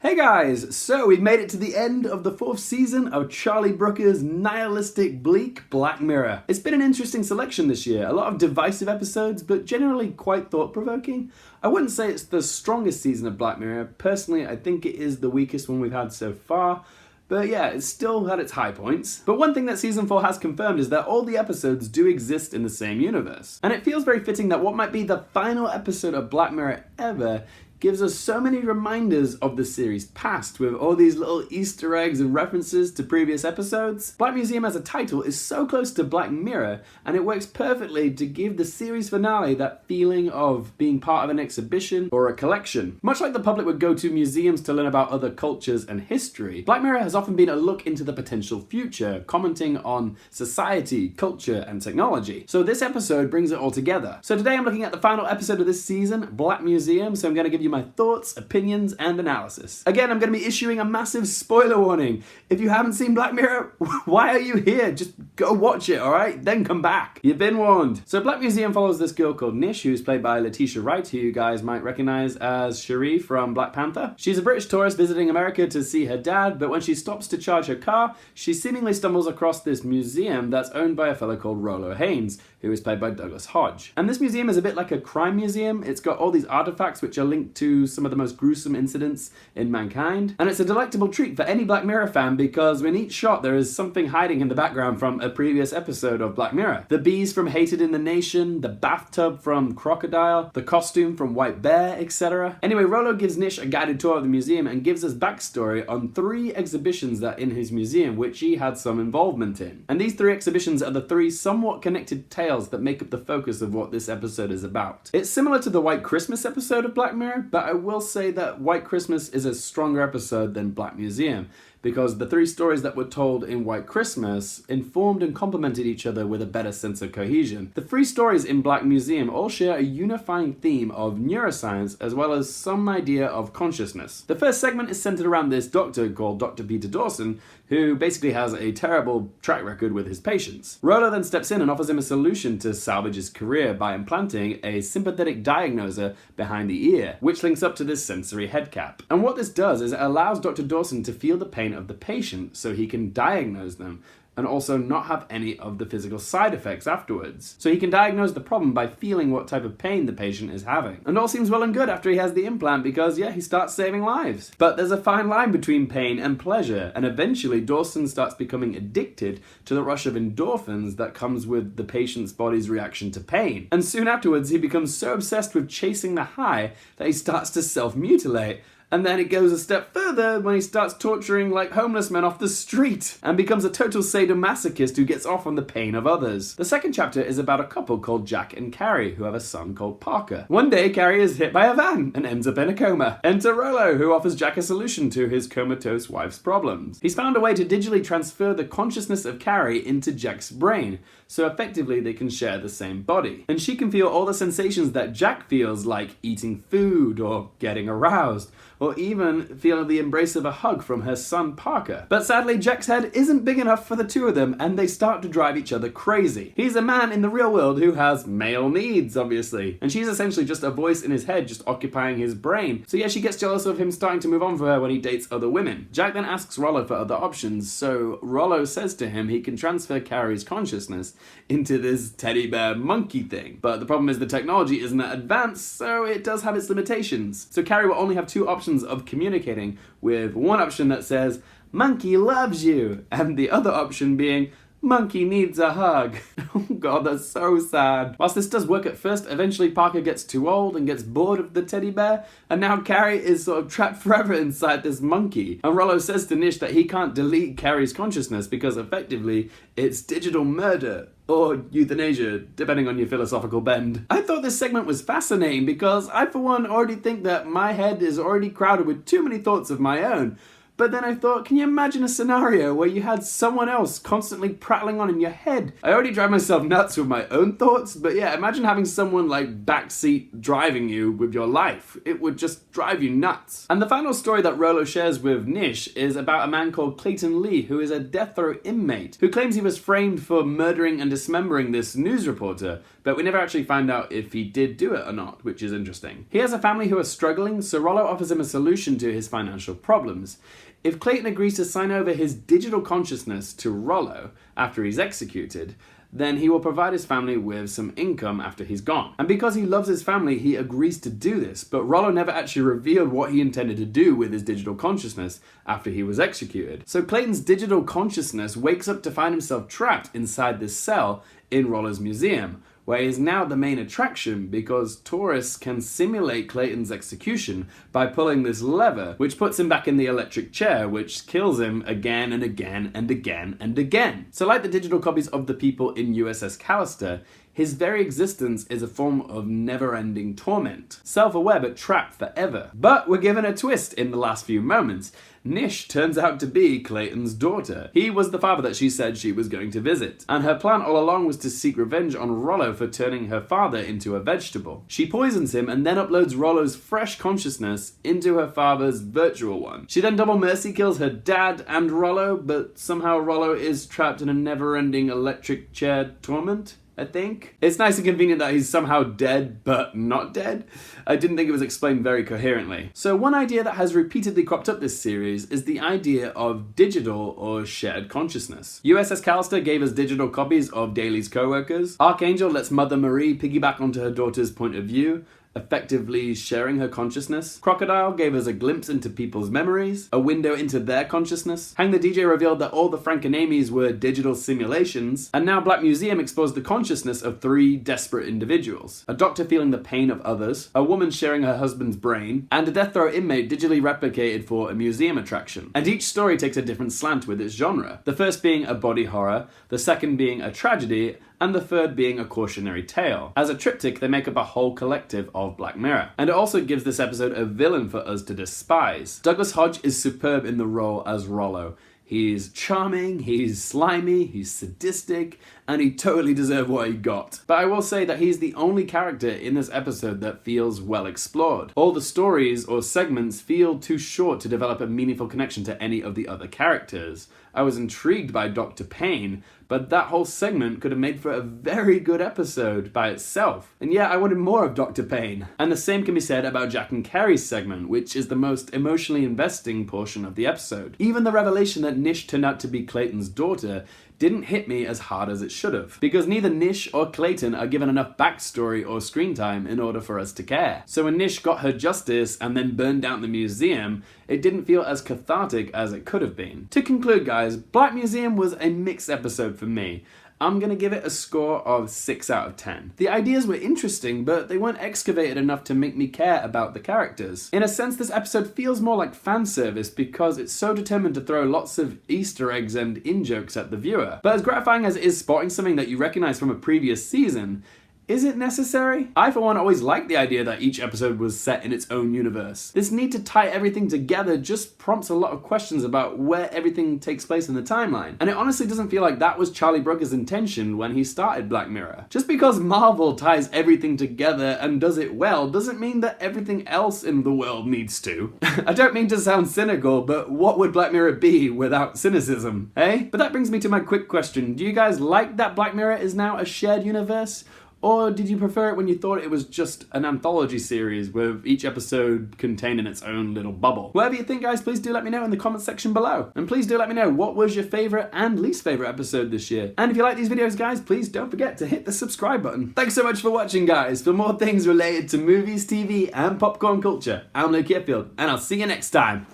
Hey guys, so we've made it to the end of the 4th season of Charlie Brooker's nihilistic, bleak Black Mirror. It's been an interesting selection this year, a lot of divisive episodes, but generally quite thought-provoking. I wouldn't say it's the strongest season of Black Mirror. Personally, I think it is the weakest one we've had so far. But yeah, it's still had its high points. But one thing that Season 4 has confirmed is that all the episodes do exist in the same universe. And it feels very fitting that what might be the final episode of Black Mirror ever gives us so many reminders of the series past, with all these little Easter eggs and references to previous episodes. Black Museum as a title is so close to Black Mirror, and it works perfectly to give the series finale that feeling of being part of an exhibition or a collection. Much like the public would go to museums to learn about other cultures and history, Black Mirror has often been a look into the potential future, commenting on society, culture, and technology. So this episode brings it all together. So today I'm looking at the final episode of this season, Black Museum, so I'm going to give you my thoughts, opinions, and analysis. Again, I'm going to be issuing a massive spoiler warning. If you haven't seen Black Mirror, why are you here? Just go watch it, alright? Then come back. You've been warned. So Black Museum follows this girl called Nish, who's played by Letitia Wright, who you guys might recognize as Cherie from Black Panther. She's a British tourist visiting America to see her dad, but when she stops to charge her car, she seemingly stumbles across this museum that's owned by a fellow called Rolo Haynes, who is played by Douglas Hodge. And this museum is a bit like a crime museum. It's got all these artifacts which are linked to some of the most gruesome incidents in mankind. And it's a delectable treat for any Black Mirror fan because in each shot there is something hiding in the background from a previous episode of Black Mirror. The bees from Hated in the Nation, the bathtub from Crocodile, the costume from White Bear, etc. Anyway, Rolo gives Nish a guided tour of the museum and gives us backstory on 3 exhibitions that are in his museum which he had some involvement in. And these 3 exhibitions are the 3 somewhat connected tales that make up the focus of what this episode is about. It's similar to the White Christmas episode of Black Mirror, but I will say that White Christmas is a stronger episode than Black Museum, because the 3 stories that were told in White Christmas informed and complemented each other with a better sense of cohesion. The 3 stories in Black Museum all share a unifying theme of neuroscience as well as some idea of consciousness. The first segment is centered around this doctor called Dr. Peter Dawson, who basically has a terrible track record with his patients. Rolo then steps in and offers him a solution to salvage his career by implanting a sympathetic diagnoser behind the ear, which links up to this sensory head cap. And what this does is it allows Dr. Dawson to feel the pain of the patient so he can diagnose them and also not have any of the physical side effects afterwards. So he can diagnose the problem by feeling what type of pain the patient is having. And all seems well and good after he has the implant because, yeah, he starts saving lives. But there's a fine line between pain and pleasure, and eventually Dawson starts becoming addicted to the rush of endorphins that comes with the patient's body's reaction to pain. And soon afterwards, he becomes so obsessed with chasing the high that he starts to self-mutilate. And then it goes a step further when he starts torturing like homeless men off the street and becomes a total sadomasochist who gets off on the pain of others. The second chapter is about a couple called Jack and Carrie who have a son called Parker. One day Carrie is hit by a van and ends up in a coma. Enter Rolo, who offers Jack a solution to his comatose wife's problems. He's found a way to digitally transfer the consciousness of Carrie into Jack's brain, so effectively they can share the same body. And she can feel all the sensations that Jack feels, like eating food or getting aroused, or even feel the embrace of a hug from her son Parker. But sadly, Jack's head isn't big enough for the 2 of them, and they start to drive each other crazy. He's a man in the real world who has male needs, obviously, and she's essentially just a voice in his head just occupying his brain. So yeah, she gets jealous of him starting to move on for her when he dates other women. Jack then asks Rolo for other options, so Rolo says to him he can transfer Carrie's consciousness into this teddy bear monkey thing. But the problem is the technology isn't that advanced, so it does have its limitations. So Carrie will only have 2 options of communicating, with one option that says, "Monkey loves you," and the other option being, "Monkey needs a hug." Oh god, that's so sad. Whilst this does work at first, eventually Parker gets too old and gets bored of the teddy bear, and now Carrie is sort of trapped forever inside this monkey. And Rolo says to Nish that he can't delete Carrie's consciousness because effectively it's digital murder. Or euthanasia, depending on your philosophical bend. I thought this segment was fascinating because I, for one, already think that my head is already crowded with too many thoughts of my own. But then I thought, can you imagine a scenario where you had someone else constantly prattling on in your head? I already drive myself nuts with my own thoughts, but yeah, imagine having someone like backseat driving you with your life. It would just drive you nuts. And the final story that Rolo shares with Nish is about a man called Clayton Lee, who is a death row inmate, who claims he was framed for murdering and dismembering this news reporter, but we never actually find out if he did do it or not, which is interesting. He has a family who are struggling, so Rolo offers him a solution to his financial problems. If Clayton agrees to sign over his digital consciousness to Rolo after he's executed, then he will provide his family with some income after he's gone. And because he loves his family, he agrees to do this, but Rolo never actually revealed what he intended to do with his digital consciousness after he was executed. So Clayton's digital consciousness wakes up to find himself trapped inside this cell in Rolo's museum, where he is now the main attraction because tourists can simulate Clayton's execution by pulling this lever, which puts him back in the electric chair, which kills him again and again and again and again. So like the digital copies of the people in USS Callister, his very existence is a form of never-ending torment. Self-aware but trapped forever. But we're given a twist in the last few moments. Nish turns out to be Clayton's daughter. He was the father that she said she was going to visit, and her plan all along was to seek revenge on Rolo for turning her father into a vegetable. She poisons him and then uploads Rolo's fresh consciousness into her father's virtual one. She then double mercy kills her dad and Rolo, but somehow Rolo is trapped in a never-ending electric chair torment, I think. It's nice and convenient that he's somehow dead, but not dead. I didn't think it was explained very coherently. So one idea that has repeatedly cropped up this series is the idea of digital or shared consciousness. USS Callister gave us digital copies of Daly's co-workers. Archangel lets Mother Marie piggyback onto her daughter's point of view, effectively sharing her consciousness. Crocodile gave us a glimpse into people's memories, a window into their consciousness. Hang the DJ revealed that all the Frankenamies were digital simulations, and now Black Museum exposed the consciousness of 3 desperate individuals. A doctor feeling the pain of others, a woman sharing her husband's brain, and a death row inmate digitally replicated for a museum attraction. And each story takes a different slant with its genre. The first being a body horror, the second being a tragedy, and the third being a cautionary tale. As a triptych, they make up a whole collective of Black Mirror. And it also gives this episode a villain for us to despise. Douglas Hodge is superb in the role as Rolo. He's charming, he's slimy, he's sadistic, and he totally deserved what he got. But I will say that he's the only character in this episode that feels well explored. All the stories or segments feel too short to develop a meaningful connection to any of the other characters. I was intrigued by Dr. Payne, but that whole segment could have made for a very good episode by itself. And yeah, I wanted more of Dr. Payne. And the same can be said about Jack and Carrie's segment, which is the most emotionally investing portion of the episode. Even the revelation that Nish turned out to be Clayton's daughter didn't hit me as hard as it should have, because neither Nish or Clayton are given enough backstory or screen time in order for us to care. So when Nish got her justice and then burned down the museum, it didn't feel as cathartic as it could have been. To conclude, guys, Black Museum was a mixed episode for me. I'm gonna give it a score of 6 out of 10. The ideas were interesting, but they weren't excavated enough to make me care about the characters. In a sense, this episode feels more like fan service because it's so determined to throw lots of Easter eggs and in-jokes at the viewer. But as gratifying as it is spotting something that you recognize from a previous season, is it necessary? I, for one, always liked the idea that each episode was set in its own universe. This need to tie everything together just prompts a lot of questions about where everything takes place in the timeline. And it honestly doesn't feel like that was Charlie Brooker's intention when he started Black Mirror. Just because Marvel ties everything together and does it well doesn't mean that everything else in the world needs to. I don't mean to sound cynical, but what would Black Mirror be without cynicism, eh? But that brings me to my quick question. Do you guys like that Black Mirror is now a shared universe? Or did you prefer it when you thought it was just an anthology series with each episode contained in its own little bubble? Whatever you think, guys, please do let me know in the comments section below. And please do let me know what was your favourite and least favourite episode this year. And if you like these videos, guys, please don't forget to hit the subscribe button. Thanks so much for watching, guys. For more things related to movies, TV, and popcorn culture, I'm Luke Yearfield, and I'll see you next time.